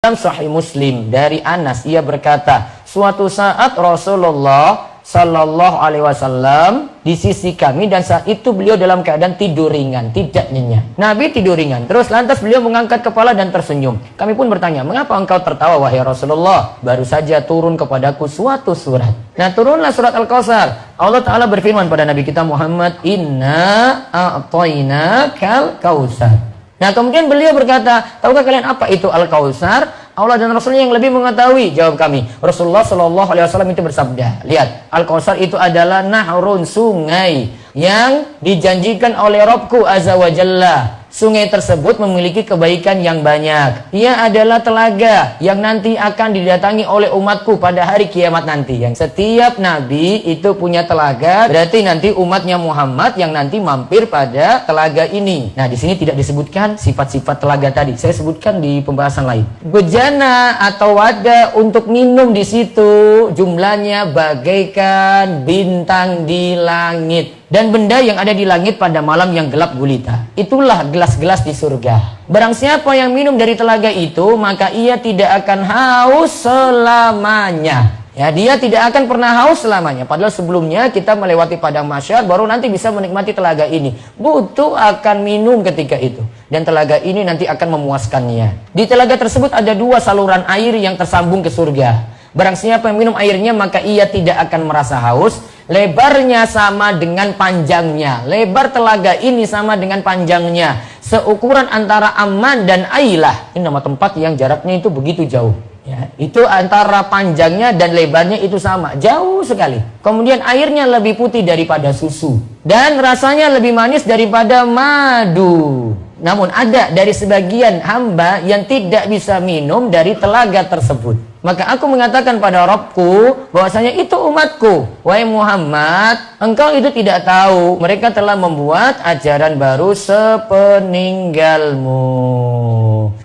Dalam Sahih Muslim dari Anas, ia berkata, suatu saat Rasulullah Sallallahu Alaihi Wasallam di sisi kami, dan saat itu beliau dalam keadaan tidur ringan, tidak nyenyak. Nabi tidur ringan, terus lantas beliau mengangkat kepala dan tersenyum. Kami pun bertanya, mengapa engkau tertawa wahai Rasulullah? Baru saja turun kepadaku suatu surat. Nah, turunlah surat Al-Kautsar. Allah Ta'ala berfirman pada Nabi kita Muhammad, Inna a'tainakal kautsar. Nah, kemudian beliau berkata, tahukah kalian apa itu Al-Kautsar? Allah dan Rasulnya yang lebih mengetahui, jawab kami. Rasulullah Shallallahu Alaihi Wasallam itu bersabda, lihat, Al-Kautsar itu adalah nahrun, sungai yang dijanjikan oleh Rabbku Azza wa Jalla. Sungai tersebut memiliki kebaikan yang banyak. Ia adalah telaga yang nanti akan didatangi oleh umatku pada hari kiamat nanti. Yang setiap nabi itu punya telaga, berarti nanti umatnya Muhammad yang nanti mampir pada telaga ini. Nah, di sini tidak disebutkan sifat-sifat telaga tadi. Saya sebutkan di pembahasan lain. Bejana atau wadah untuk minum di situ jumlahnya bagaikan bintang di langit. Dan benda yang ada di langit pada malam yang gelap gulita. Itulah gelas-gelas di surga. Barang siapa yang minum dari telaga itu, maka ia tidak akan haus selamanya. Ya, dia tidak akan pernah haus selamanya. Padahal sebelumnya kita melewati padang mahsyar, baru nanti bisa menikmati telaga ini. Butuh akan minum ketika itu. Dan telaga ini nanti akan memuaskannya. Di telaga tersebut ada dua saluran air yang tersambung ke surga. Barang siapa yang minum airnya, maka ia tidak akan merasa haus. Lebarnya sama dengan panjangnya. Lebar telaga ini sama dengan panjangnya. Seukuran antara Amman dan Ailah. Ini nama tempat yang jaraknya itu begitu jauh. Ya, itu antara panjangnya dan lebarnya itu sama. Jauh sekali. Kemudian airnya lebih putih daripada susu. Dan rasanya lebih manis daripada madu. Namun ada dari sebagian hamba yang tidak bisa minum dari telaga tersebut. Maka aku mengatakan pada Rabbku bahwasanya itu umatku. Wahai Muhammad, engkau itu tidak tahu. Mereka telah membuat ajaran baru sepeninggalmu.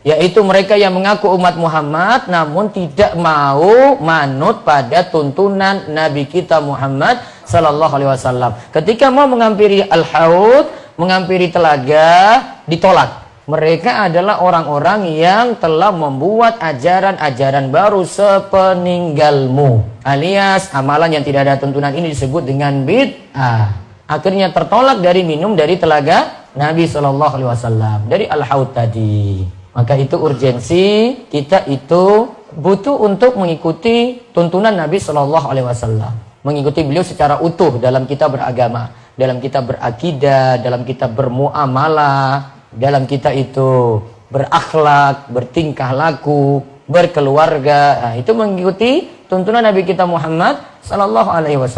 Yaitu mereka yang mengaku umat Muhammad namun tidak mau manut pada tuntunan Nabi kita Muhammad Sallallahu Alaihi Wasallam. Ketika mau mengampiri Al-Haud, mengampiri telaga, ditolak. Mereka adalah orang-orang yang telah membuat ajaran-ajaran baru sepeninggalmu. Alias amalan yang tidak ada tuntunan ini disebut dengan bid'ah. Akhirnya tertolak dari minum dari telaga Nabi SAW. Dari Al-Haud tadi. Maka itu urgensi kita itu butuh untuk mengikuti tuntunan Nabi SAW. Mengikuti beliau secara utuh dalam kita beragama. Dalam kita berakidah, dalam kita bermuamalah, dalam kita itu berakhlak, bertingkah laku, berkeluarga. Nah, itu mengikuti tuntunan Nabi kita Muhammad Sallallahu Alaihi Wasallam.